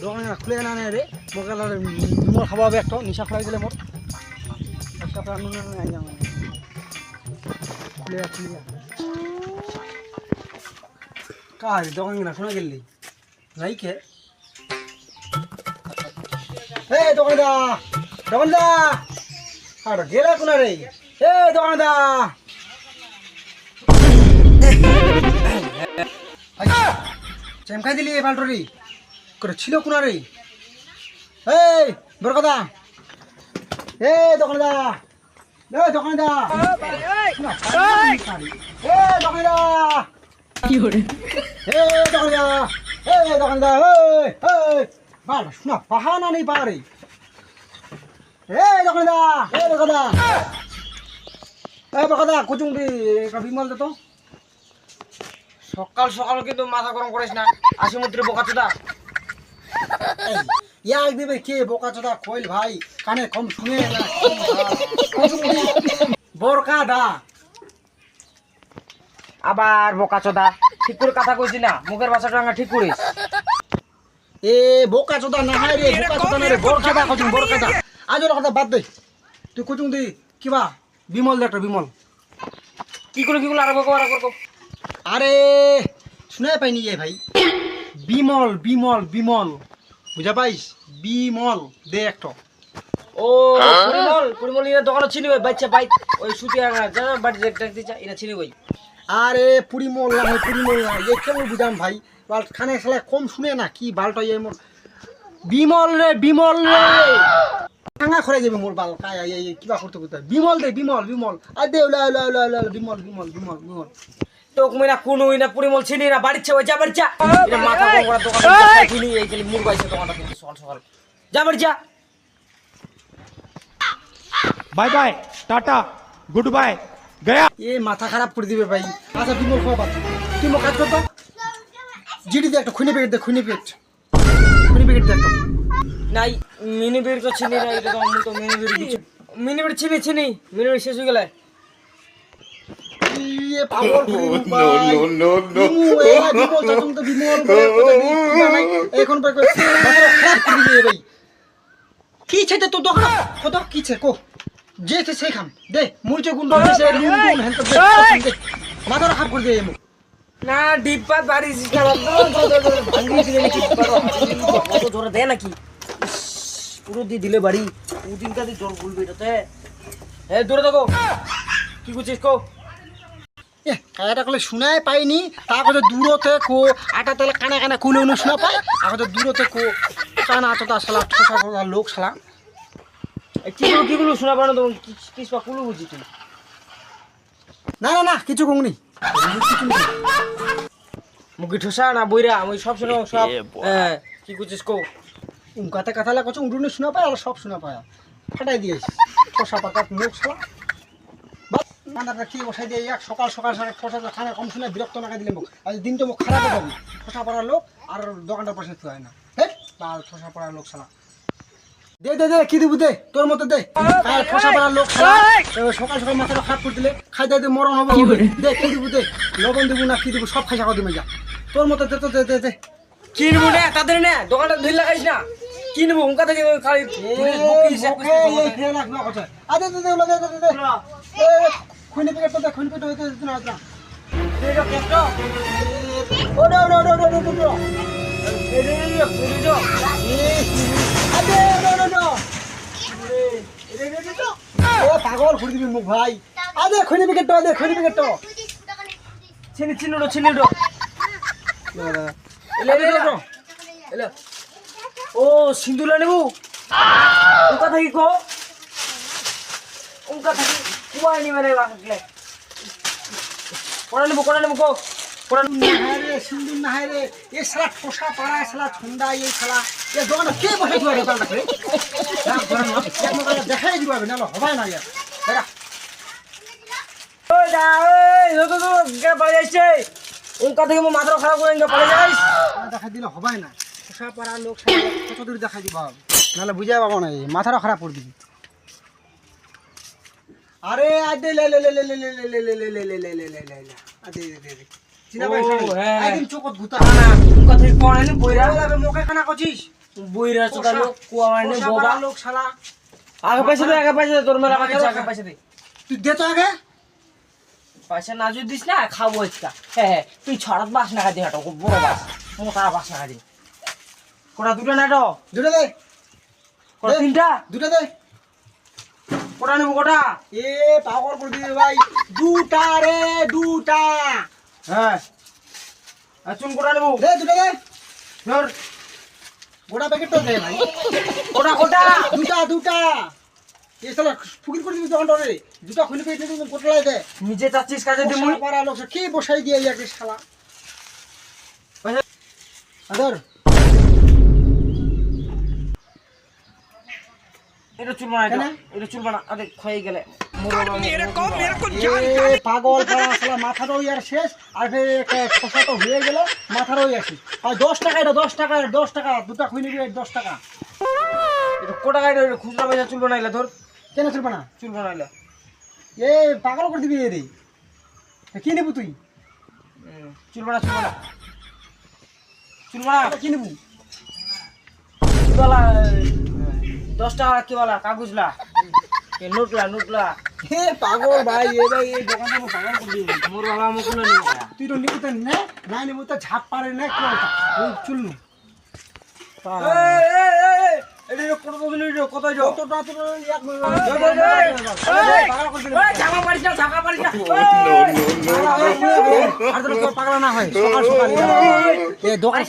দোকান খুলে না রে মোকাল মোর খাওয়া হবে একটা নিশা খুলাই দিলে মোর কাজ দোকান না শোনা গেলি যাই কে দোকানদা দোকানদা আর গেলা কোনা রে দোকানদা চেমখাই দিলি পাল্টরি করে ছিল কোনা রে বরকদা দোকানদা দোকানদা দোকানদা কি করে দোকানদা দোকানদা বাল শোনা পাহানা নেই পারে দোকানদা বরকদা বরকদা কুচুংবি বিমল দে তো সকাল সকাল কিন্তু মাথা গরম করিস না আসি মন্ত্রী বোকাচোদা ইয়াক দিবে কে বোকাচোদা কইল ভাই কানে কম শুনে না বরকা দা আবার বোকাচোদা ঠিক করে কথা কইছি না মুখের ভাষাটা ঠিক করিস বোকাচোদা না হয় রে বোকাচোদা না রে বরকাদা কচুং বরকাদা আজ ওর কথা বাদ দে তুই কচুং দি কিবা বিমল দে একটা বিমল কি করে আর করব আরে শুনে পাইনি ভাই বিমল বিমল বিমল বুঝা পাইস বিমল দে একটা ও পরিমল এর দোকানে চিনি ওই বাচ্চা বাইক ওই সুতি আঙা জানা বাড়ি দেখতে দিছা এটা চিনি ওই আরে পরিমল না এই কেমন বুঝাম ভাই বাল খানে খেলা কম শুনে না কি বালটা মোর বিমল রে ভাঙা করে যাবে মোর বাল কায় কিবা করতে বিমল দে বিমল বিমল আর দে বিমল বিমল বিমল বিমল তোক মিনা কোনো ইনা পরিমল চিনি না বাড়িছে ওই যা বাড়িছা এটা মাথা গরম করা দোকান চিনি এই খালি মুড় বাইছে দোকানটা কিন্তু সকাল সকাল যা বাড়িছা bye bye tata good bye गया মাথা খারাপ করে দিবে ভাই আচ্ছা বিমল খাওয়া বাদ তুই মো কাজ করতো জিডি দে একটা খুনে প্যাকেট দে খুনে প্যাকেট দে একটা নাই মিনি বের তো চিনি না এটা তো আমি তো মিনি বের দিছি মিনি বের চিনি মিনি বের শেষ হয়ে গেল পাগল নো বিমল চাচুম তো বিমল এখন পর খারাপ করে দিবে ভাই কি ছেতে তো দোকান কত কি ছে কো যে সে খাম দে মুরচে গুন্ড দিছে লুন হেন তো দে মাথা খারাপ করে দিয়ে মু না ডিব্বা বাড়ি খারাপ ভাঙি দিলে নাকি কত জোরে দেয় নাকি পুরো দিলে বাড়ি উদিনটা দি জোর ভুলবে এটাতে দূরে থাকো কি করছিস কো কায়াটা কলে শুনাই পাইনি তারপরে দূরতে কো আটা তেলে কানে কানে কুলে উনি শোনা পায় এখন দূরতে কো কানা আটা শালা ঠোসা ঠোসা লোক শালা কিগুলো শোনা পানো তো কিস পা কুলু বুঝি তুই না কিছু কংনি মুখি ঠোসা না বইরা আমি সব শুনো সব কি করছিস কো উনকাতে কথালা কছ উড়ুনে শোনা পায় আর সব শোনা পায় ফাটাই দিয়েছি ঠোসা পাতা লোক শালা মানাটা কি বসাই দিয়ে এক সকাল ঠোসা খানা কম শুনে বিরক্ত না দিলে মুখ আজ দিন তো মুখ খারাপ হয়ে যাবে ঠোসা পড়ার লোক আর দোকানটার পাশে হয় না হ্যাঁ ঠোসা পড়ার লোক শালা দে কি দিব দে তোর মতো দে ঠোসা পড়ার লোক সকাল মাথাটা খারাপ করে দিলে খাই দে মরণ হবে দে কি দিব দে লবণ দিব না কি দিব সব খাই সাকা দিবে যা তোর মতো দে তো দে কিনবো না তাদের না দোকানটা ধুই লাগাইস না কিনবো উনকা থেকে খালি খুনি পেকেট তো খুনি পেট হইতে না না এটা কেটো ও নো এটা পুরিজো আদে নো ও পাগল খুঁড়ি দিবি মুখ ভাই আদে খুনি পেকেট তো চিনি এলে ও সিন্দুলা নেবু উনকা থেকে কো উনকা থেকে কুয়াই নি মানে বাকলে কোনা নেবু কো কোনা রে সিন্দুর না রে এ শালা ঠোসা পাড়া শালা ছন্দা এই শালা এ দোকানে কে বসে তুই দোকানটা করে দেখাই দিবা না হবে না ইয়ার দাঁড়া ওই দা ওই তো কে বাড়ি আইছে উনকা থেকে মাথা খারাপ করে ইনকা পড়ে যাইস দেখা দিলে হবে না ঠোসা পাড়া লোক কত দূর দেখাই দিবা নাহলে বুঝাই পাবো না মাথাটা খারাপ করে দিবি আরে আদে লে আদে চিনা ভাই একদিন চোখত গুতা না উনকা থেকে কোনা নি বইরা পায়খানা করছিস বইরা চোদা লোক কুয়া মানে পোষা বোবা পাড়ার লোক শালা আগে পয়সা দে তোর মেলা কাছে আগে পয়সা দে তুই দে তো আগে পয়সা না যদি দিস না খাবো আজকা হ্যাঁ তুই ছড়াত বাস না খাদি হাঁটো খুব বড় বাস মোটা বাস না খাদি কোটা দুটো না তো দুটো দে কোটা দে। তিনটা দুটো দে কোটা নেবো কোটা এ পাগল করে দিবি ভাই দুটা রে দুটা হ্যাঁ আর চুন কোটা নেবো দে দুটো দে ধর গোটা প্যাকেট তো দে ভাই কোটা কোটা দুটা দুটা এ শালা ফুকির করে দিবি তখন রে দুটা খুলে পেয়ে দিবি কোটলাই দে নিজে চাচ্ছিস কাজে দিমু পোষা পাড়ার লোক কে বসাই দিয়ে একটা শালা পয়সা আদর এটা চুল বানা কেন? এটা চুল বানা আরে ক্ষয়ে গেলে মোর এ পাগল পাড়া শালা মাথাটাও ইয়ার শেষ আর ফের খোসা তো হয়ে গেল মাথারও আসি আর 10 টাকা এটা 10 টাকা 10 টাকা দুটা খুলে নিবি 10 টাকা এটা কোটা গাইড খুচরা পয়সা চুল বানাইলা ধর কেন চলবে না চুল বানাইলা এ পাগল করে দিবি রে কি নেবু তুই চুল বানা চুল বানা কি নেবু বলা 10 টাকা কি বলা কাগজলা কে নোটলা হে পাগল ভাই এ ভাই এই দোকানটা আমি পাগল করে দিবি মোর বাবা মুকুল নিও তুই তো নিবু তো না না নিবু তো ঝাপ পারে না কি ওই চুলনু এটা কত দিলি কত যাও কতটা তোর এক ঝাকা পারিস না আর তোর পাগলা না হয় সকাল সকাল এ দোকান